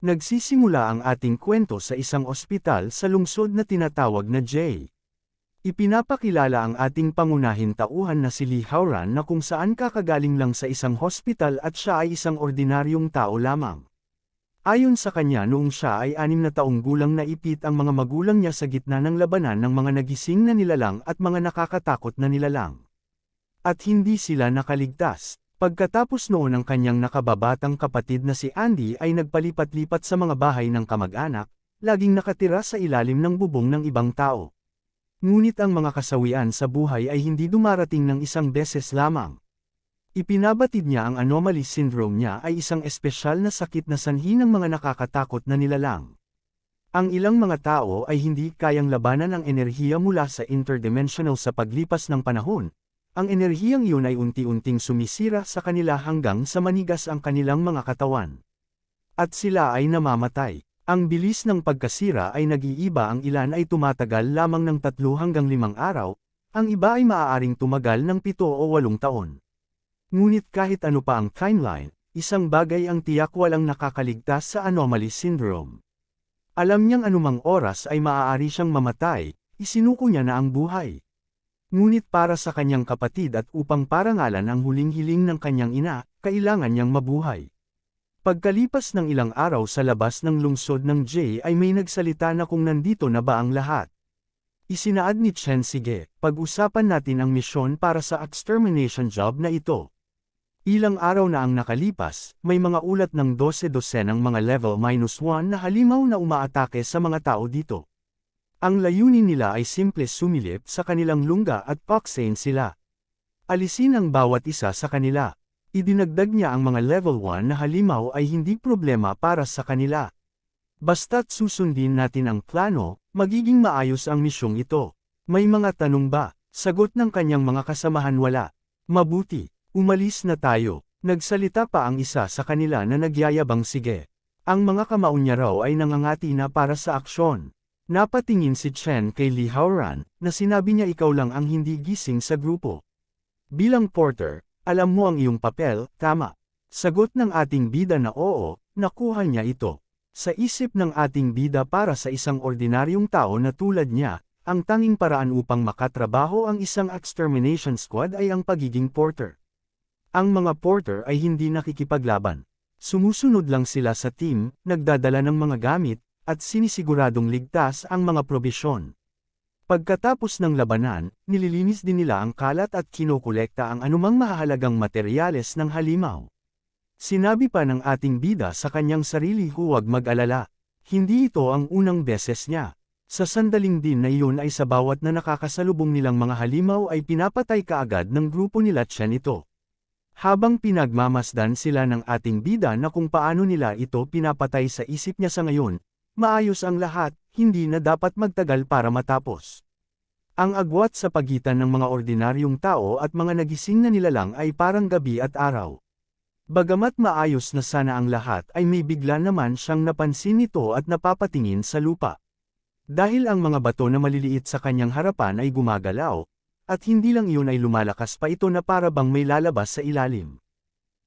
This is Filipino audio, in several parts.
Nagsisimula ang ating kwento sa isang ospital sa lungsod na tinatawag na J. Ipinapakilala ang ating pangunahing tauhan na si Lee Howran na kung saan kakagaling lang sa isang hospital at siya ay isang ordinaryong tao lamang. Ayon sa kanya noong siya ay 6 na taong gulang naipit ang mga magulang niya sa gitna ng labanan ng mga nagising na nilalang at mga nakakatakot na nilalang. At hindi sila nakaligtas. Pagkatapos noon ang kanyang nakababatang kapatid na si Andy ay nagpalipat-lipat sa mga bahay ng kamag-anak, laging nakatira sa ilalim ng bubong ng ibang tao. Ngunit ang mga kasawian sa buhay ay hindi dumarating ng isang beses lamang. Ipinabatid niya ang anomaly syndrome niya ay isang espesyal na sakit na sanhi ng mga nakakatakot na nilalang. Ang ilang mga tao ay hindi kayang labanan ang enerhiya mula sa interdimensional sa paglipas ng panahon. Ang enerhiyang iyon ay unti-unting sumisira sa kanila hanggang sa manigas ang kanilang mga katawan. At sila ay namamatay. Ang bilis ng pagkasira ay nag-iiba, ang ilan ay tumatagal lamang ng 3 hanggang 5 araw, ang iba ay maaaring tumagal ng 7 o 8 taon. Ngunit kahit ano pa ang timeline, isang bagay ang tiyak: walang nakakaligtas sa anomaly syndrome. Alam niyang anumang oras ay maaari siyang mamatay, isinuko niya na ang buhay. Ngunit para sa kanyang kapatid at upang parangalan ang huling hiling ng kanyang ina, kailangan niyang mabuhay. Pagkalipas ng ilang araw sa labas ng lungsod ng J ay may nagsalita na kung nandito na ba ang lahat. Isinaad ni Chen, sige, pag-usapan natin ang misyon para sa extermination job na ito. Ilang araw na ang nakalipas, may mga ulat ng 12 ng mga level -1 na halimaw na umaatake sa mga tao dito. Ang layunin nila ay simple: sumilip sa kanilang lungga at paksain sila. Alisin ang bawat isa sa kanila. Idinagdag niya ang mga level 1 na halimaw ay hindi problema para sa kanila. Basta't susundin natin ang plano, magiging maayos ang misyong ito. May mga tanong ba? Sagot ng kanyang mga kasamahan: wala. Mabuti, umalis na tayo. Nagsalita pa ang isa sa kanila na nagyayabang, sige. Ang mga kamao niya raw ay nangangati na para sa aksyon. Napatingin si Chen kay Lee Howran, na sinabi niya, ikaw lang ang hindi gising sa grupo. Bilang porter, alam mo ang iyong papel, tama. Sagot ng ating bida na oo, nakuha niya ito. Sa isip ng ating bida, para sa isang ordinaryong tao na tulad niya, ang tanging paraan upang makatrabaho ang isang extermination squad ay ang pagiging porter. Ang mga porter ay hindi nakikipaglaban. Sumusunod lang sila sa team, nagdadala ng mga gamit, at sinisiguradong ligtas ang mga probisyon. Pagkatapos ng labanan, nililinis din nila ang kalat at kinokolekta ang anumang mahahalagang materyales ng halimaw. Sinabi pa ng ating bida sa kanyang sarili, huwag mag-alala. Hindi ito ang unang beses niya. Sa sandaling din na iyon ay sa bawat na nakakasalubong nilang mga halimaw ay pinapatay kaagad ng grupo nila Chen ito. Habang pinagmamasdan sila ng ating bida na kung paano nila ito pinapatay, sa isip niya sa ngayon, maayos ang lahat, hindi na dapat magtagal para matapos. Ang agwat sa pagitan ng mga ordinaryong tao at mga nagising na nilalang ay parang gabi at araw. Bagamat maayos na sana ang lahat, ay may bigla naman siyang napansin nito at napapatingin sa lupa. Dahil ang mga bato na maliliit sa kanyang harapan ay gumagalaw, at hindi lang iyon ay lumalakas pa ito na para bang may lalabas sa ilalim.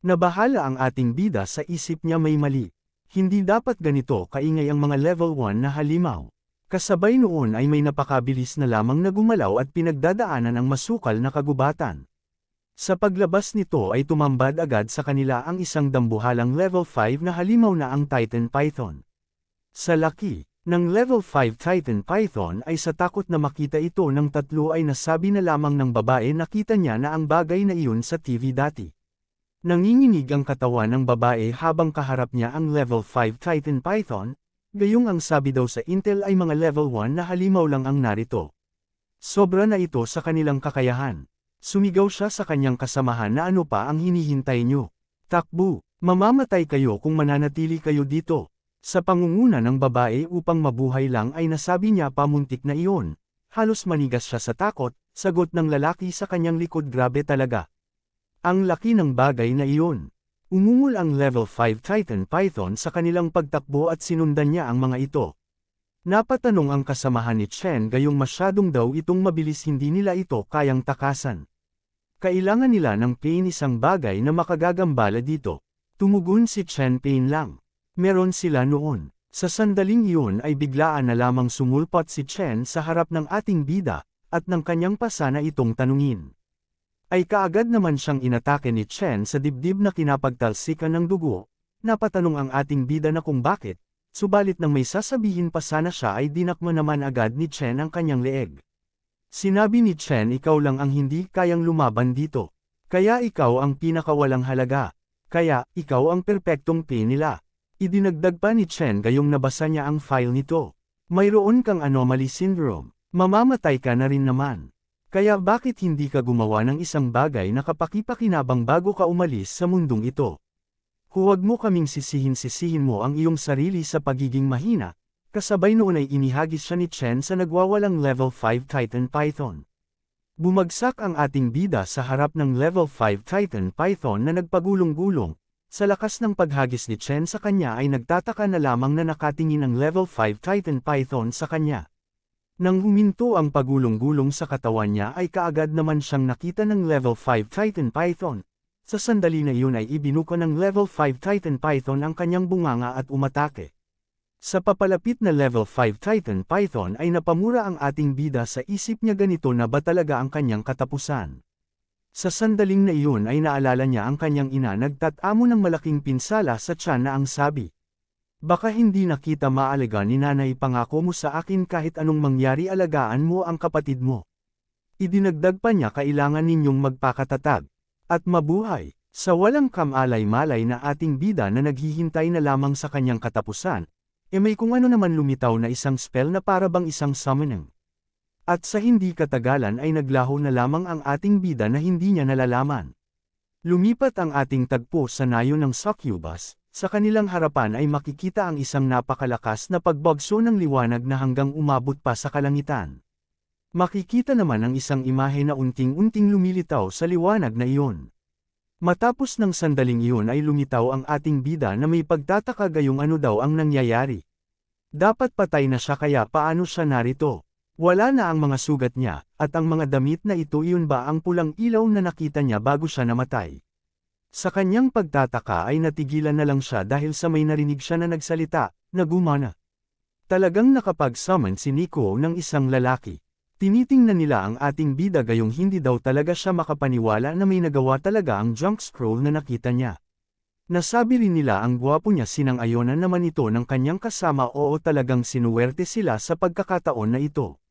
Nabahala ang ating bida, sa isip niya may mali. Hindi dapat ganito kaingay ang mga level 1 na halimaw. Kasabay noon ay may napakabilis na lamang na gumalaw at pinagdadaanan ang masukal na kagubatan. Sa paglabas nito ay tumambad agad sa kanila ang isang dambuhalang level 5 na halimaw na ang Titan Python. Sa laki ng level 5 Titan Python ay sa takot na makita ito ng 3 ay nasabi na lamang ng babae, nakita niya na ang bagay na iyon sa TV dati. Nanginginig ang katawan ng babae habang kaharap niya ang level 5 Titan Python, gayong ang sabi daw sa intel ay mga level 1 na halimaw lang ang narito. Sobra na ito sa kanilang kakayahan. Sumigaw siya sa kanyang kasamahan na ano pa ang hinihintay niyo? Takbo, mamamatay kayo kung mananatili kayo dito. Sa pangunguna ng babae upang mabuhay lang ay nasabi niya pamuntik na iyon. Halos manigas siya sa takot, sagot ng lalaki sa kanyang likod, grabe talaga. Ang laki ng bagay na iyon. Umungol ang level 5 Titan Python sa kanilang pagtakbo at sinundan niya ang mga ito. Napatanong ang kasamahan ni Chen, gayong masyadong daw itong mabilis, hindi nila ito kayang takasan. Kailangan nila ng pain, isang bagay na makagagambala dito. Tumugon si Chen, pain lang. Meron sila noon. Sa sandaling iyon ay biglaan na lamang sumulpot si Chen sa harap ng ating bida, at ng kanyang pasana itong tanungin. Ay kaagad naman siyang inatake ni Chen sa dibdib na kinapagtalsikan ng dugo, napatanong ang ating bida na kung bakit, subalit nang may sasabihin pa sana siya ay dinakma naman agad ni Chen ang kanyang leeg. Sinabi ni Chen, ikaw lang ang hindi kayang lumaban dito. Kaya ikaw ang pinakawalang halaga. Kaya, ikaw ang perpektong pin nila. Idinagdag pa ni Chen gayong nabasa niya ang file nito. Mayroon kang anomaly syndrome. Mamamatay ka na rin naman. Kaya bakit hindi ka gumawa ng isang bagay na kapakipakinabang bago ka umalis sa mundong ito? Huwag mo kaming sisihin mo ang iyong sarili sa pagiging mahina. Kasabay noon ay inihagis siya ni Chen sa nagwawalang level 5 Titan Python. Bumagsak ang ating bida sa harap ng level 5 Titan Python na nagpagulong-gulong. Sa lakas ng paghagis ni Chen sa kanya ay nagtataka na lamang na nakatingin ang level 5 Titan Python sa kanya. Nang huminto ang pagulong-gulong sa katawan niya ay kaagad naman siyang nakita ng level 5 Titan Python. Sa sandali na iyon ay ibinuko ng level 5 Titan Python ang kanyang bunganga at umatake. Sa papalapit na level 5 Titan Python ay napamura ang ating bida sa isip niya, ganito na ba talaga ang kanyang katapusan. Sa sandaling na iyon ay naalala niya ang kanyang ina nagtatamo ng malaking pinsala sa tiyan na ang sabi. Baka hindi na kita maalaga ni nanay, pangako mo sa akin kahit anong mangyari alagaan mo ang kapatid mo. Idinagdag pa niya, kailangan ninyong magpakatatag at mabuhay. Sa walang kamalay-malay na ating bida na naghihintay na lamang sa kanyang katapusan, may kung ano naman lumitaw na isang spell na para bang isang summoning. At sa hindi katagalan ay naglaho na lamang ang ating bida na hindi niya nalalaman. Lumipat ang ating tagpo sa nayo ng succubus, sa kanilang harapan ay makikita ang isang napakalakas na pagbagso ng liwanag na hanggang umabot pa sa kalangitan. Makikita naman ang isang imahe na unting-unting lumilitaw sa liwanag na iyon. Matapos ng sandaling iyon ay lumitaw ang ating bida na may pagtataka gayong ano daw ang nangyayari. Dapat patay na siya, kaya paano siya narito? Wala na ang mga sugat niya, at ang mga damit na ito, iyon ba ang pulang ilaw na nakita niya bago siya namatay? Sa kanyang pagtataka ay natigilan na lang siya dahil sa may narinig siya na nagsalita, na gumana. Talagang nakapag-summon si Nico ng isang lalaki. Tinitingnan nila ang ating bida gayong hindi daw talaga siya makapaniwala na may nagawa talaga ang junk scroll na nakita niya. Nasabi rin nila ang gwapo niya, sinang-ayonan naman ito ng kanyang kasama, oo talagang sinuwerte sila sa pagkakataon na ito.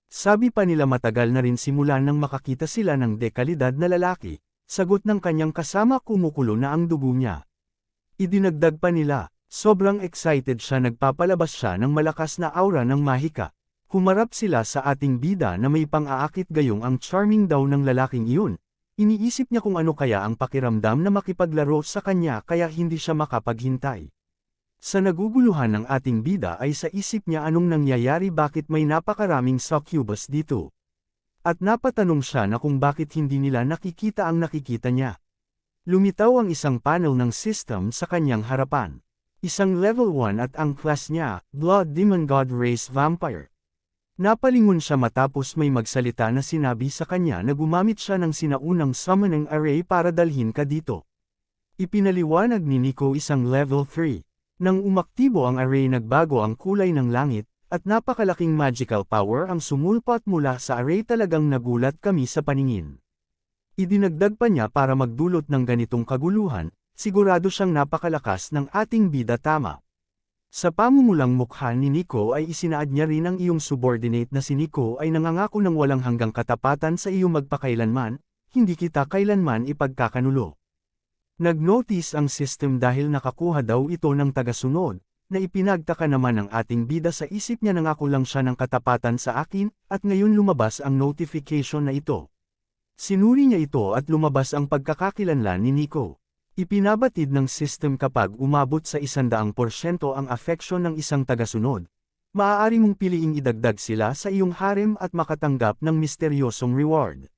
Sabi pa nila matagal na rin simula nang makakita sila ng dekalidad na lalaki, sagot ng kanyang kasama, kumukulo na ang dugo niya. Idinagdag pa nila, sobrang excited siya, nagpapalabas siya ng malakas na aura ng mahika. Humarap sila sa ating bida na may pang-aakit gayong ang charming daw ng lalaking iyon. Iniisip niya kung ano kaya ang pakiramdam na makipaglaro sa kanya, kaya hindi siya makapaghintay. Sa naguguluhan ng ating bida ay sa isip niya anong nangyayari, bakit may napakaraming succubus dito. At napatanong siya na kung bakit hindi nila nakikita ang nakikita niya. Lumitaw ang isang panel ng system sa kanyang harapan. Isang level 1 at ang class niya, Blood Demon God Race Vampire. Napalingon siya matapos may magsalita na sinabi sa kanya na gumamit siya ng sinaunang summoning array para dalhin ka dito. Ipinaliwanag ni Nico isang level 3. Nang umaktibo ang array, nagbago ang kulay ng langit, at napakalaking magical power ang sumulpot mula sa array, talagang nagulat kami sa paningin. Idinagdag pa niya, para magdulot ng ganitong kaguluhan, sigurado siyang napakalakas ng ating bida, tama. Sa pamumulang mukha ni Nico ay isinaad niya rin ang iyong subordinate na si Nico ay nangangako ng walang hanggang katapatan sa iyo magpakailanman, hindi kita kailanman ipagkakanulo. Nag-notice ang system dahil nakakuha daw ito ng tagasunod, na ipinagtaka naman ng ating bida, sa isip niya nangako lang siya ng katapatan sa akin, at ngayon lumabas ang notification na ito. Sinuri niya ito at lumabas ang pagkakakilanlan ni Nico. Ipinabatid ng system kapag umabot sa 100% ang affection ng isang tagasunod, maaari mong piliing idagdag sila sa iyong harem at makatanggap ng misteryosong reward.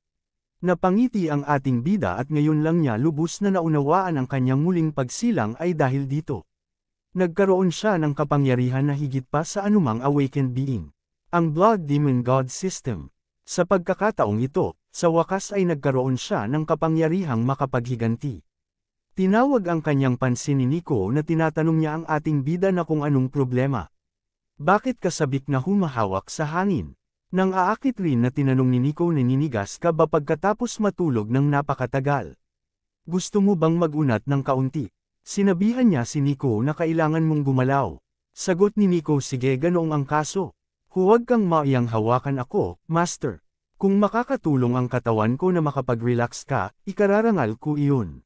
Napangiti ang ating bida at ngayon lang niya lubos na naunawaan ang kanyang muling pagsilang ay dahil dito. Nagkaroon siya ng kapangyarihan na higit pa sa anumang awakened being. Ang Blood Demon God System. Sa pagkakataong ito, sa wakas ay nagkaroon siya ng kapangyarihang makapaghiganti. Tinawag ang kanyang pansin ni Nico na tinatanong niya ang ating bida na kung anong problema. Bakit ka sabik na humahawak sa hangin? Nang aakit rin na tinanong ni Nico na ninigas ka ba pagkatapos matulog ng napakatagal? Gusto mo bang magunat ng kaunti? Sinabihan niya si Nico na kailangan mong gumalaw. Sagot ni Nico, sige, ganoong ang kaso. Huwag kang maiyang hawakan ako, master. Kung makakatulong ang katawan ko na makapag-relax ka, ikararangal ko iyon.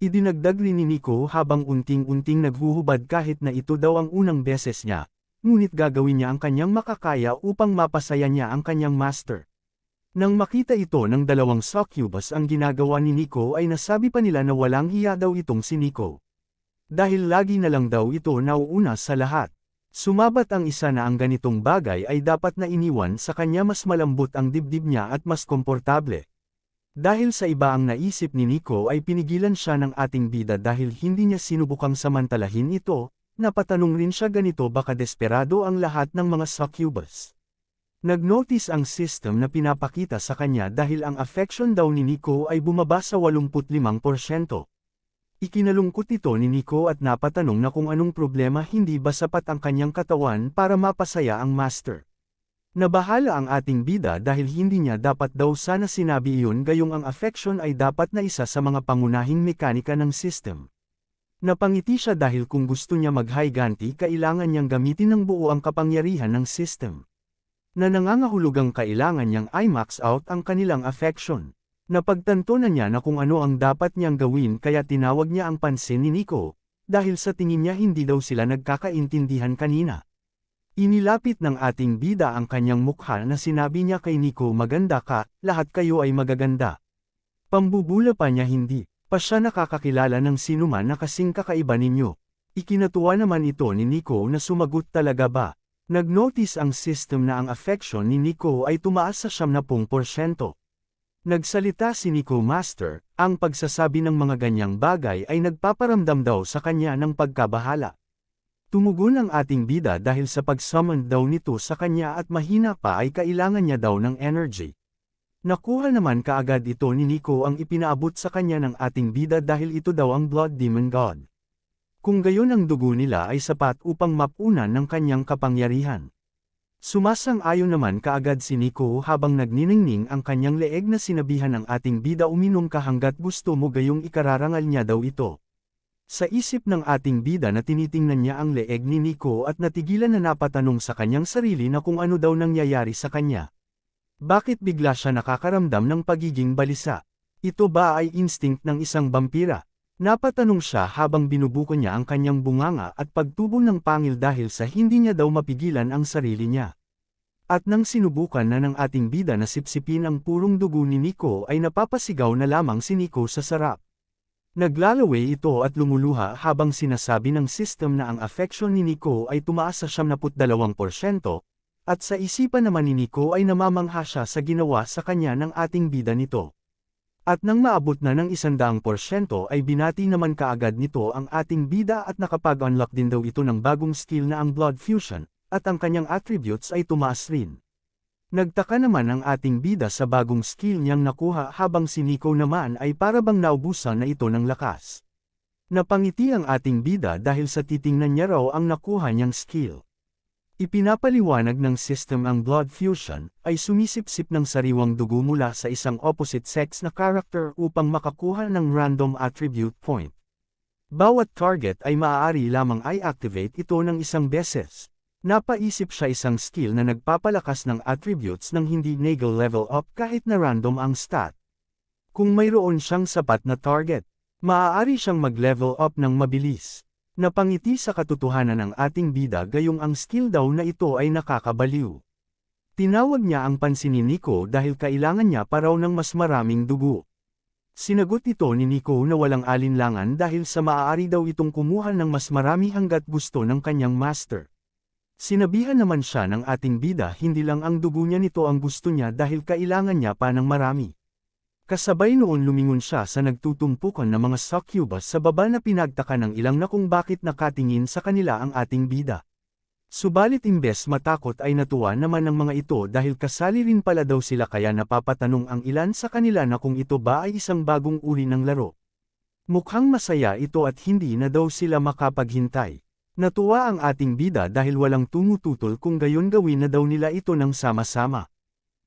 Idinagdag rin ni Nico habang unting-unting naghuhubad kahit na ito daw ang unang beses niya, ngunit gagawin niya ang kanyang makakaya upang mapasaya niya ang kanyang master. Nang makita ito ng dalawang succubus ang ginagawa ni Nico ay nasabi pa nila na walang hiya daw itong si Nico. Dahil lagi na lang daw ito nauuna sa lahat. Sumabat ang isa na ang ganitong bagay ay dapat na iniwan sa kanya, mas malambot ang dibdib niya at mas komportable. Dahil sa iba ang naisip ni Nico ay pinigilan siya ng ating bida dahil hindi niya sinubukang samantalahin ito, napatanong rin siya, ganito baka desperado ang lahat ng mga succubus. Nag-notice ang system na pinapakita sa kanya dahil ang affection daw ni Nico ay bumaba sa 85%. Ikinalungkot ito ni Nico at napatanong na kung anong problema, hindi ba sapat ang kanyang katawan para mapasaya ang master. Nabahala ang ating bida dahil hindi niya dapat daw sana sinabi iyon, gayong ang affection ay dapat na isa sa mga pangunahing mekanika ng system. Napangiti siya dahil kung gusto niya mag-higanti kailangan niyang gamitin ng buo ang kapangyarihan ng system. Na nangangahulugang kailangan niyang i-max out ang kanilang affection. Napagtanto na niya na kung ano ang dapat niyang gawin kaya tinawag niya ang pansin ni Nico, dahil sa tingin niya hindi daw sila nagkakaintindihan kanina. Inilapit ng ating bida ang kanyang mukha na sinabi niya kay Nico, maganda ka, lahat kayo ay magaganda. Pambubula pa niya, hindi pa siya nakakakilala ng sinuman na kasing kakaiba ninyo. Ikinatuwa naman ito ni Nico na sumagot, talaga ba? Nag-notice ang system na ang affection ni Nico ay tumaas sa 70%. Nagsalita si Nico, master, ang pagsasabi ng mga ganyang bagay ay nagpaparamdam daw sa kanya ng pagkabahala. Tumugon ang ating bida dahil sa pag-summon daw nito sa kanya at mahina pa ay kailangan niya daw ng energy. Nakuha naman kaagad ito ni Nico ang ipinaabot sa kanya ng ating bida dahil ito daw ang Blood Demon God. Kung gayon ang dugo nila ay sapat upang mapunan ng kanyang kapangyarihan. Sumasang-ayon naman kaagad si Nico habang nagniningning ang kanyang leeg na sinabihan ng ating bida, uminom ka hanggat gusto mo, gayong ikararangal niya daw ito. Sa isip ng ating bida na tinitingnan niya ang leeg ni Nico at natigilan na napatanong sa kanyang sarili na kung ano daw nangyayari sa kanya. Bakit bigla siya nakakaramdam ng pagiging balisa? Ito ba ay instinct ng isang vampira? Napatanong siya habang binubuko niya ang kanyang bunganga at pagtubo ng pangil dahil sa hindi niya daw mapigilan ang sarili niya. At nang sinubukan na ng ating bida na sipsipin ang purong dugo ni Nico ay napapasigaw na lamang si Nico sa sarap. Naglalaway ito at lumuluha habang sinasabi ng system na ang affection ni Nico ay tumaas sa 72%, at sa isipan naman ni Nico ay namamangha siya sa ginawa sa kanya ng ating bida nito. At nang maabot na ng 100% ay binati naman kaagad nito ang ating bida at nakapag-unlock din daw ito ng bagong skill na ang Blood Fusion, at ang kanyang attributes ay tumaas rin. Nagtaka naman ang ating bida sa bagong skill niyang nakuha habang si Nico naman ay parabang naubusan na ito ng lakas. Napangiti ang ating bida dahil sa titingnan niya raw ang nakuha niyang skill. Ipinapaliwanag ng system ang Blood Fusion ay sumisipsip ng sariwang dugo mula sa isang opposite sex na character upang makakuha ng random attribute point. Bawat target ay maaari lamang i-activate ito ng isang beses. Napaisip siya isang skill na nagpapalakas ng attributes ng hindi nagal level up kahit na random ang stat. Kung mayroon siyang sapat na target, maaari siyang mag-level up ng mabilis. Napangiti sa katotohanan ng ating bida gayong ang skill daw na ito ay nakakabaliw. Tinawag niya ang pansin ni Nico dahil kailangan niya pa raw ng mas maraming dugo. Sinagot ito ni Nico na walang alinlangan dahil sa maaari daw itong kumuha ng mas marami hanggat gusto ng kanyang master. Sinabihan naman siya ng ating bida hindi lang ang dugo niya nito ang gusto niya dahil kailangan niya pa ng marami. Kasabay noon lumingon siya sa nagtutumpukan na mga succubus sa baba na pinagtaka ng ilang na kung bakit nakatingin sa kanila ang ating bida. Subalit imbes matakot ay natuwa naman ang mga ito dahil kasali rin pala daw sila kaya napapatanong ang ilan sa kanila na kung ito ba ay isang bagong uri ng laro. Mukhang masaya ito at hindi na daw sila makapaghintay. Natuwa ang ating bida dahil walang tumututol kung gayon gawin na daw nila ito ng sama-sama.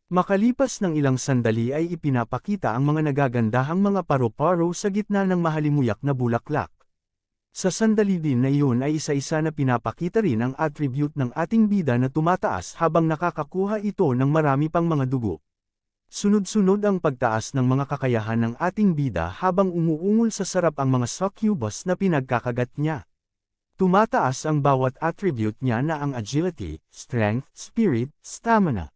Makalipas ng ilang sandali ay ipinapakita ang mga nagagandahang mga paro-paro sa gitna ng mahalimuyak na bulaklak. Sa sandali din na iyon ay isa-isa na pinapakita rin ang attribute ng ating bida na tumataas habang nakakakuha ito ng marami pang mga dugo. Sunod-sunod ang pagtaas ng mga kakayahan ng ating bida habang umuungol sa sarap ang mga succubus na pinagkakagat niya. Tumataas ang bawat attribute niya na ang agility, strength, spirit, stamina.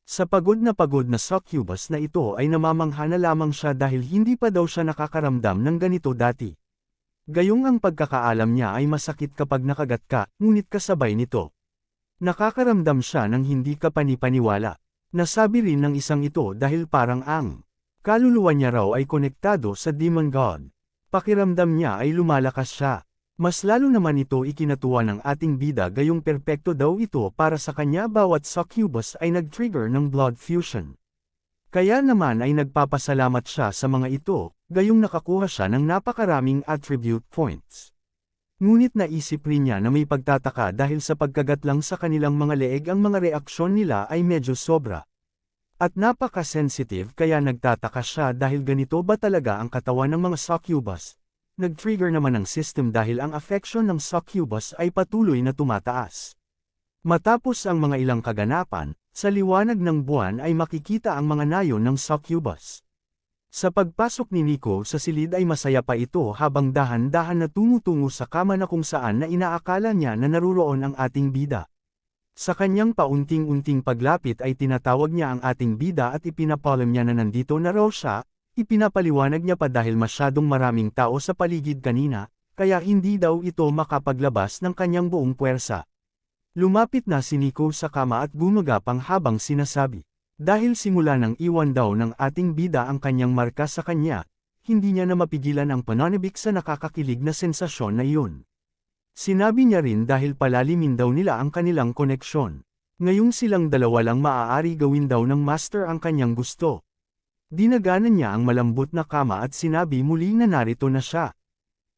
Sa pagod na succubus na ito ay namamangha na lamang siya dahil hindi pa daw siya nakakaramdam ng ganito dati. Gayong ang pagkakaalam niya ay masakit kapag nakagat ka, ngunit kasabay nito. Nakakaramdam siya ng hindi ka panipaniwala. Nasabi rin ng isang ito dahil parang ang kaluluwa niya raw ay konektado sa demon god. Pakiramdam niya ay lumalakas siya. Mas lalo naman ito ikinatuwa ng ating bida gayong perpekto daw ito para sa kanya bawat succubus ay nag-trigger ng blood fusion. Kaya naman ay nagpapasalamat siya sa mga ito, gayong nakakuha siya ng napakaraming attribute points. Ngunit naisip rin niya na may pagtataka dahil sa pagkagat lang sa kanilang mga leeg ang mga reaksyon nila ay medyo sobra. At napaka-sensitive kaya nagtataka siya dahil ganito ba talaga ang katawan ng mga succubus. Nag-trigger naman ang system dahil ang affection ng succubus ay patuloy na tumataas. Matapos ang mga ilang kaganapan, sa liwanag ng buwan ay makikita ang mga nayon ng succubus. Sa pagpasok ni Nico sa silid ay masaya pa ito habang dahan-dahan na tumutungo sa kama na kung saan na inaakala niya na naruroon ang ating bida. Sa kanyang paunting-unting paglapit ay tinatawag niya ang ating bida at ipinapalam niya na nandito na raw siya. Ipinapaliwanag niya pa dahil masyadong maraming tao sa paligid kanina, kaya hindi daw ito makapaglabas ng kanyang buong puwersa. Lumapit na si Nico sa kama at gumagapang habang sinasabi. Dahil simula nang iwan daw ng ating bida ang kanyang marka sa kanya, hindi niya na mapigilan ang pananabik sa nakakakilig na sensasyon na iyon. Sinabi niya rin dahil palalimin daw nila ang kanilang koneksyon. Ngayong silang dalawa lang maaari gawin daw ng master ang kanyang gusto. Dinaganan niya ang malambot na kama at sinabi muli na narito na siya.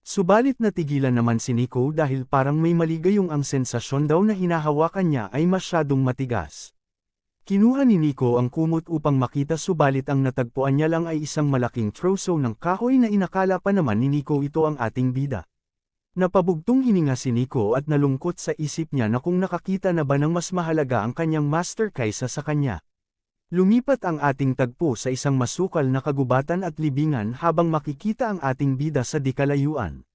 Subalit natigilan naman si Nico dahil parang may mali gayong ang sensasyon daw na hinahawakan niya ay masyadong matigas. Kinuha ni Nico ang kumot upang makita subalit ang natagpuan niya lang ay isang malaking troso ng kahoy na inakala pa naman ni Nico ito ang ating bida. Napabugtong hininga si Nico at nalungkot sa isip niya na kung nakakita na ba ng mas mahalaga ang kanyang master kaysa sa kanya. Lumipat ang ating tagpo sa isang masukal na kagubatan at libingan habang makikita ang ating bida sa dikalayuan.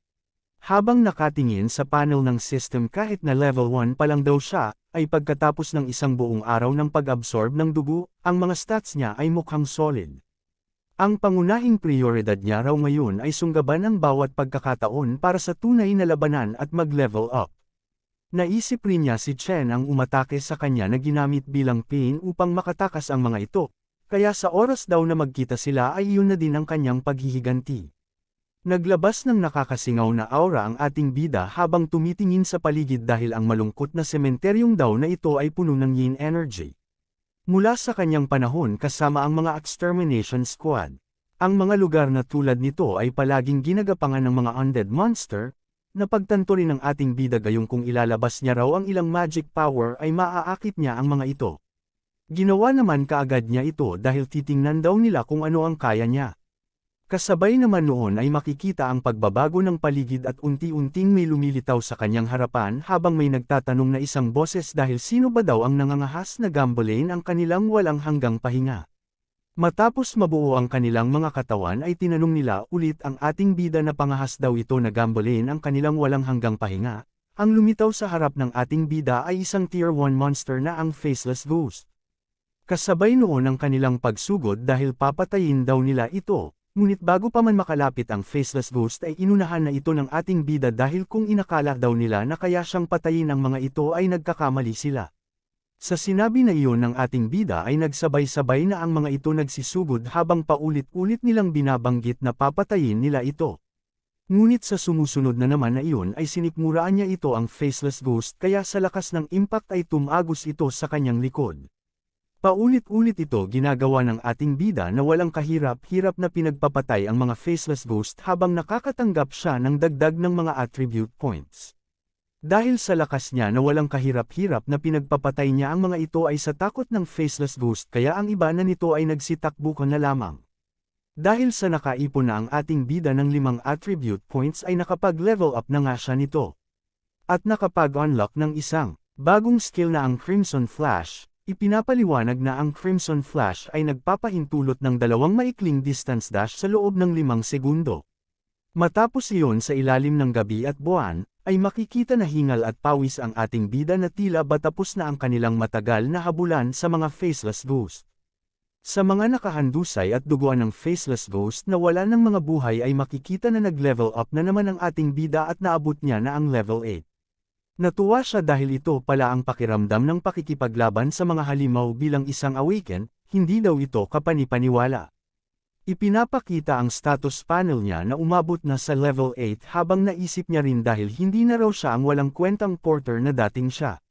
Habang nakatingin sa panel ng system kahit na level 1 pa lang daw siya, ay pagkatapos ng isang buong araw ng pag-absorb ng dugo, ang mga stats niya ay mukhang solid. Ang pangunahing prioridad niya raw ngayon ay sunggaban ang bawat pagkakataon para sa tunay na labanan at mag-level up. Naisip rin niya si Chen ang umatake sa kanya na ginamit bilang pain upang makatakas ang mga ito, kaya sa oras daw na magkita sila ay iyon na din ang kanyang paghihiganti. Naglabas ng nakakasingaw na aura ang ating bida habang tumitingin sa paligid dahil ang malungkot na sementeryong daw na ito ay puno ng yin energy. Mula sa kanyang panahon kasama ang mga extermination squad, ang mga lugar na tulad nito ay palaging ginagapangan ng mga undead monster. Napagtanto rin ng ating bida gayong kung ilalabas niya raw ang ilang magic power ay maaakit niya ang mga ito. Ginawa naman kaagad niya ito dahil titingnan daw nila kung ano ang kaya niya. Kasabay naman noon ay makikita ang pagbabago ng paligid at unti-unting may lumilitaw sa kanyang harapan habang may nagtatanong na isang boses dahil sino ba daw ang nangangahas na gambolain ang kanilang walang hanggang pahinga. Matapos mabuo ang kanilang mga katawan ay tinanong nila ulit ang ating bida na pangahas daw ito na gambolain ang kanilang walang hanggang pahinga. Ang lumitaw sa harap ng ating bida ay isang tier 1 monster na ang Faceless Ghost. Kasabay noon ang kanilang pagsugod dahil papatayin daw nila ito, ngunit bago pa man makalapit ang Faceless Ghost ay inunahan na ito ng ating bida dahil kung inakala daw nila na kaya siyang patayin ang mga ito ay nagkakamali sila. Sa sinabi na iyon ng ating bida ay nagsabay-sabay na ang mga ito nagsisugod habang paulit-ulit nilang binabanggit na papatayin nila ito. Ngunit sa sumusunod na naman na iyon ay sinikmuraan niya ito ang Faceless Ghost kaya sa lakas ng impact ay tumagos ito sa kanyang likod. Paulit-ulit ito ginagawa ng ating bida na walang kahirap-hirap na pinagpapatay ang mga faceless ghost habang nakakatanggap siya ng dagdag ng mga attribute points. Dahil sa lakas niya na walang kahirap-hirap na pinagpapatay niya ang mga ito ay sa takot ng faceless ghost kaya ang iba na nito ay nagsitakbukan na lamang. Dahil sa nakaipon na ang ating bida ng 5 attribute points ay nakapag-level up na nga siya nito. At nakapag-unlock ng isang bagong skill na ang Crimson Flash. Ipinapaliwanag na ang Crimson Flash ay nagpapahintulot ng 2 maikling distance dash sa loob ng 5 segundo. Matapos iyon sa ilalim ng gabi at buwan, ay makikita na hingal at pawis ang ating bida na tila ba tapos na ang kanilang matagal na habulan sa mga faceless ghost. Sa mga nakahandusay at duguan ng faceless ghost na wala ng mga buhay ay makikita na nag-level up na naman ang ating bida at naabot niya na ang level 8. Natuwa siya dahil ito pala ang pakiramdam ng pakikipaglaban sa mga halimaw bilang isang awaken, hindi daw ito kapanipaniwala. Ipinapakita ang status panel niya na umabot na sa level 8 habang naisip niya rin dahil hindi na raw siya ang walang kwentang porter na dating siya.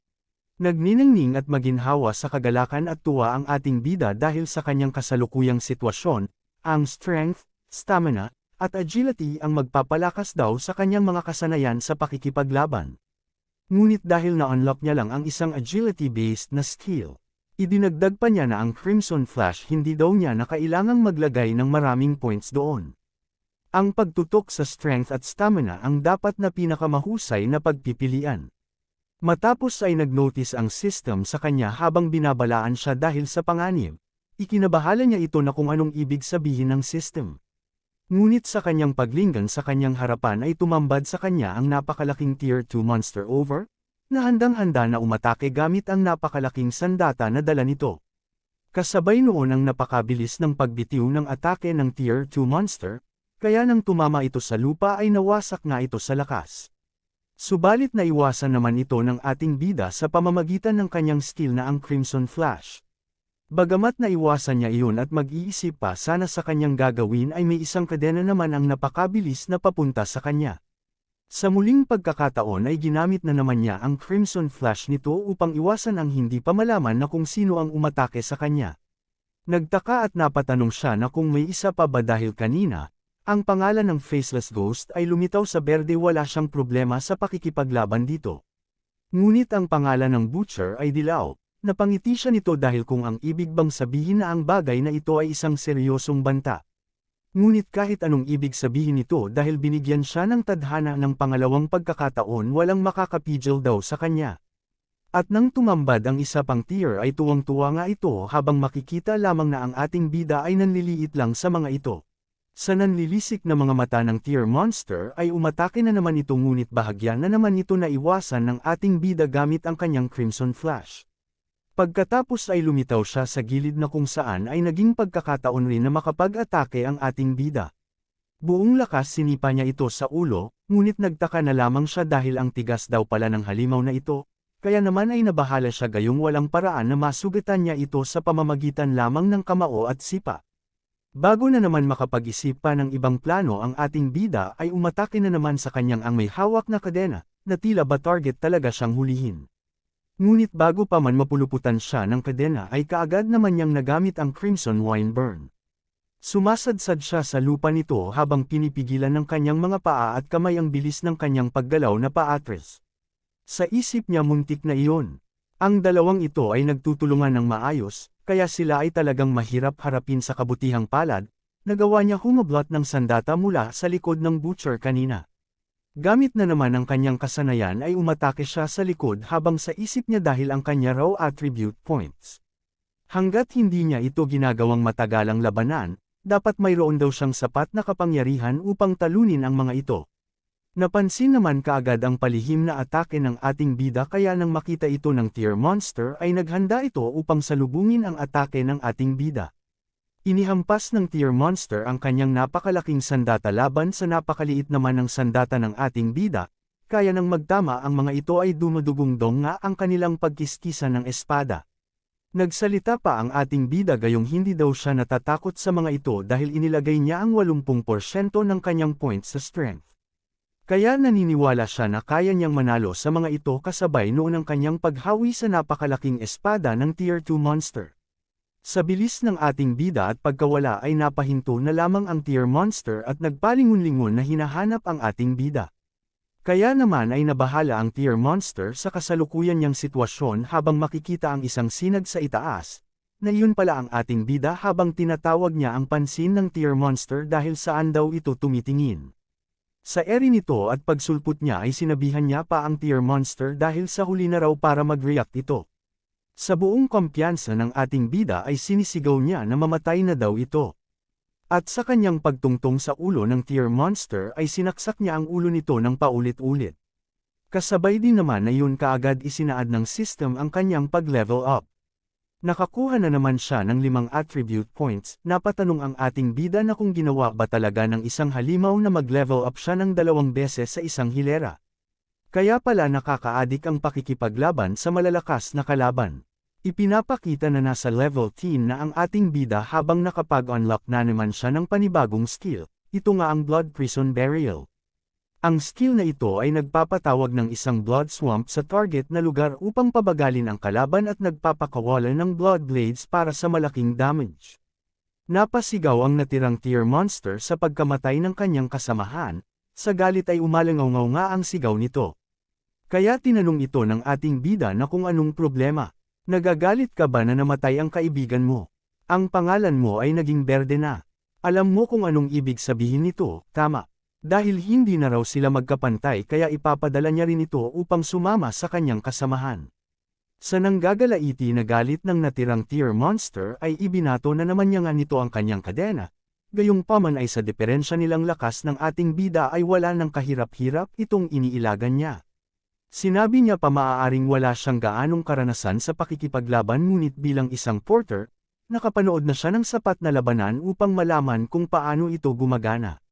Nagniningning at maginhawa sa kagalakan at tuwa ang ating bida dahil sa kanyang kasalukuyang sitwasyon, ang strength, stamina, at agility ang magpapalakas daw sa kanyang mga kasanayan sa pakikipaglaban. Ngunit dahil na-unlock niya lang ang isang agility-based na skill, idinagdag pa niya na ang Crimson Flash hindi daw niya na kailangang maglagay ng maraming points doon. Ang pagtutok sa strength at stamina ang dapat na pinakamahusay na pagpipilian. Matapos ay nag-notice ang system sa kanya habang binabalaan siya dahil sa panganib, ikinabahala niya ito na kung anong ibig sabihin ng system. Ngunit sa kanyang paglinggan sa kanyang harapan ay tumambad sa kanya ang napakalaking Tier 2 monster over, na handang-handa na umatake gamit ang napakalaking sandata na dala nito. Kasabay noon ang napakabilis ng pagbitiw ng atake ng Tier 2 monster, kaya nang tumama ito sa lupa ay nawasak nga ito sa lakas. Subalit naiwasan naman ito ng ating bida sa pamamagitan ng kanyang skill na ang Crimson Flash. Bagamat naiwasan niya iyon at mag-iisip pa sana sa kanyang gagawin ay may isang kadena naman ang napakabilis na papunta sa kanya. Sa muling pagkakataon ay ginamit na naman niya ang Crimson Flash nito upang iwasan ang hindi pa malaman na kung sino ang umatake sa kanya. Nagtaka at napatanong siya na kung may isa pa ba dahil kanina, ang pangalan ng Faceless Ghost ay lumitaw sa berde wala siyang problema sa pakikipaglaban dito. Ngunit ang pangalan ng Butcher ay dilaw. Napangiti siya nito dahil kung ang ibig bang sabihin na ang bagay na ito ay isang seryosong banta. Ngunit kahit anong ibig sabihin nito dahil binigyan siya ng tadhana ng pangalawang pagkakataon walang makakapigil daw sa kanya. At nang tumambad ang isa pang tier ay tuwang-tuwa nga ito habang makikita lamang na ang ating bida ay nanliliit lang sa mga ito. Sa nanlilisik na mga mata ng tier monster ay umatake na naman ito ngunit bahagyan na naman ito na iwasan ng ating bida gamit ang kanyang Crimson Flash. Pagkatapos ay lumitaw siya sa gilid na kung saan ay naging pagkakataon rin na makapag-atake ang ating bida. Buong lakas sinipa niya ito sa ulo, ngunit nagtaka na lamang siya dahil ang tigas daw pala ng halimaw na ito, kaya naman ay nabahala siya gayong walang paraan na masugatan niya ito sa pamamagitan lamang ng kamao at sipa. Bago na naman makapag-isip pa ng ibang plano ang ating bida ay umatake na naman sa kanyang ang may hawak na kadena, na tila ba target talaga siyang hulihin. Ngunit bago pa man mapuluputan siya ng kadena ay kaagad naman niyang nagamit ang Crimson Wine Burn. Sumasadsad siya sa lupa nito habang pinipigilan ng kanyang mga paa at kamay ang bilis ng kanyang paggalaw na paatras. Sa isip niya muntik na iyon. Ang dalawang ito ay nagtutulungan ng maayos, kaya sila ay talagang mahirap harapin sa kabutihang palad, nagawa niya humablot ng sandata mula sa likod ng Butcher kanina. Gamit na naman ang kanyang kasanayan ay umatake siya sa likod habang sa isip niya dahil ang kanya raw attribute points. Hanggat hindi niya ito ginagawang matagalang labanan, dapat mayroon daw siyang sapat na kapangyarihan upang talunin ang mga ito. Napansin naman kaagad ang palihim na atake ng ating bida kaya nang makita ito ng tier monster ay naghanda ito upang salubungin ang atake ng ating bida. Inihampas ng tier monster ang kanyang napakalaking sandata laban sa napakaliit naman ng sandata ng ating bida, kaya nang magtama ang mga ito ay dumudugong-dong nga ang kanilang pagkiskisan ng espada. Nagsalita pa ang ating bida gayong hindi daw siya natatakot sa mga ito dahil inilagay niya ang 80% ng kanyang points sa strength. Kaya naniniwala siya na kaya niyang manalo sa mga ito kasabay noon ang kanyang paghawi sa napakalaking espada ng tier 2 monster. Sa bilis ng ating bida at pagkawala ay napahinto na lamang ang tier monster at nagpalingon-lingon na hinahanap ang ating bida. Kaya naman ay nabahala ang tier monster sa kasalukuyan niyang sitwasyon habang makikita ang isang sinag sa itaas, na iyon pala ang ating bida habang tinatawag niya ang pansin ng tier monster dahil saan daw ito tumitingin. Sa eri nito at pagsulput niya ay sinabihan niya pa ang tier monster dahil sa huli na raw para mag-react ito. Sa buong kumpiyansa ng ating bida ay sinisigaw niya na mamatay na daw ito. At sa kanyang pagtungtong sa ulo ng tier monster ay sinaksak niya ang ulo nito ng paulit-ulit. Kasabay din naman na yun kaagad isinaad ng system ang kanyang pag-level up. Nakakuha na naman siya ng 5 attribute points, napatanong ang ating bida na kung ginawa ba talaga ng isang halimaw na mag-level up siya ng 2 beses sa isang hilera. Kaya pala nakakaadik ang pakikipaglaban sa malalakas na kalaban. Ipinapakita na nasa level 10 na ang ating bida habang nakapag-unlock na naman siya ng panibagong skill, ito nga ang Blood Prison Burial. Ang skill na ito ay nagpapatawag ng isang blood swamp sa target na lugar upang pabagalin ang kalaban at nagpapakawalan ng blood blades para sa malaking damage. Napasigaw ang natirang tier monster sa pagkamatay ng kanyang kasamahan, sa galit ay umalangaw nga ang sigaw nito. Kaya tinanong ito ng ating bida na kung anong problema. Nagagalit ka ba na namatay ang kaibigan mo? Ang pangalan mo ay naging berde na. Alam mo kung anong ibig sabihin nito, tama. Dahil hindi na raw sila magkapantay kaya ipapadala niya rin ito upang sumama sa kanyang kasamahan. Sa nanggagalaiti na galit ng natirang tier monster ay ibinato na naman niya nga nito ang kanyang kadena. Gayunpaman ay sa diferensya nilang lakas ng ating bida ay wala ng kahirap-hirap itong iniilagan niya. Sinabi niya pa maaaring wala siyang gaanong karanasan sa pakikipaglaban ngunit bilang isang porter, nakapanood na siya ng sapat na labanan upang malaman kung paano ito gumagana.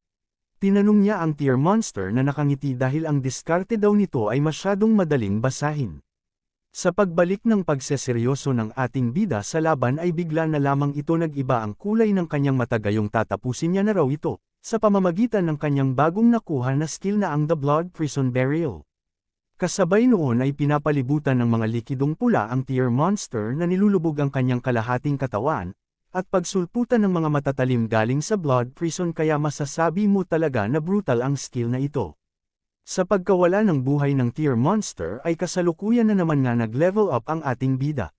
Tinanong niya ang tier monster na nakangiti dahil ang diskarte daw nito ay masyadong madaling basahin. Sa pagbalik ng pagseseryoso ng ating bida sa laban ay bigla na lamang ito nag-iba ang kulay ng kanyang mata gayong tatapusin niya na raw ito, sa pamamagitan ng kanyang bagong nakuha na skill na ang The Blood Prison Burial. Kasabay noon ay pinapalibutan ng mga likidong pula ang tier monster na nilulubog ang kanyang kalahating katawan, at pagsulputan ng mga matatalim galing sa blood prison kaya masasabi mo talaga na brutal ang skill na ito. Sa pagkawala ng buhay ng tier monster ay kasalukuyan na naman nga nag-level up ang ating bida.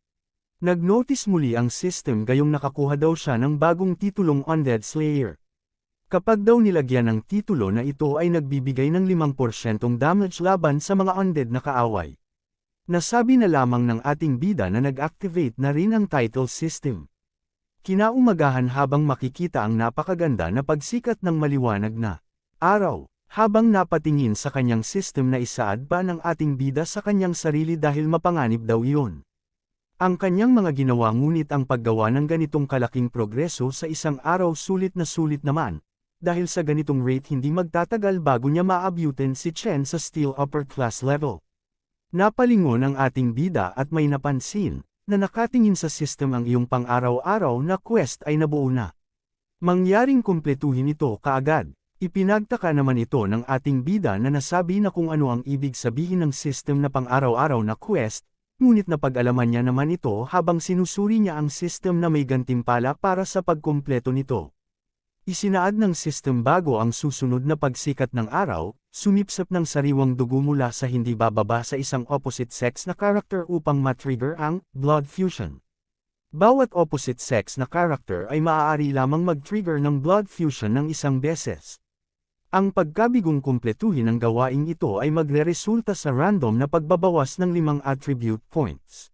Nag-notice muli ang system gayong nakakuha daw siya ng bagong titulong Undead Slayer. Kapag daw nilagyan ng titulo na ito ay nagbibigay ng 5% damage laban sa mga undead na kaaway. Nasabi na lamang ng ating bida na nag-activate na rin ang title system. Kinaumagahan habang makikita ang napakaganda na pagsikat ng maliwanag na araw, habang napatingin sa kanyang system na isaad pa ng ating bida sa kanyang sarili dahil mapanganib daw iyon. Ang kanyang mga ginawa ngunit ang paggawa ng ganitong kalaking progreso sa isang araw sulit naman. Dahil sa ganitong rate hindi magtatagal bago niya maabutin si Chen sa steel upper class level. Napalingon ang ating bida at may napansin, na nakatingin sa system ang iyong pang-araw-araw na quest ay nabuo na. Mangyaring kumpletuhin ito kaagad. Ipinagtaka naman ito ng ating bida na nasabi na kung ano ang ibig sabihin ng system na pang-araw-araw na quest, ngunit napag-alaman niya naman ito habang sinusuri niya ang system na may gantimpala para sa pagkumpleto nito. Isinaad ng system bago ang susunod na pagsikat ng araw, sumipsap ng sariwang dugo mula sa hindi bababa sa isang opposite sex na character upang matrigger ang blood fusion. Bawat opposite sex na character ay maaari lamang mag-trigger ng blood fusion ng isang beses. Ang pagkabigong kumpletuhin ng gawaing ito ay magreresulta sa random na pagbabawas ng 5 attribute points.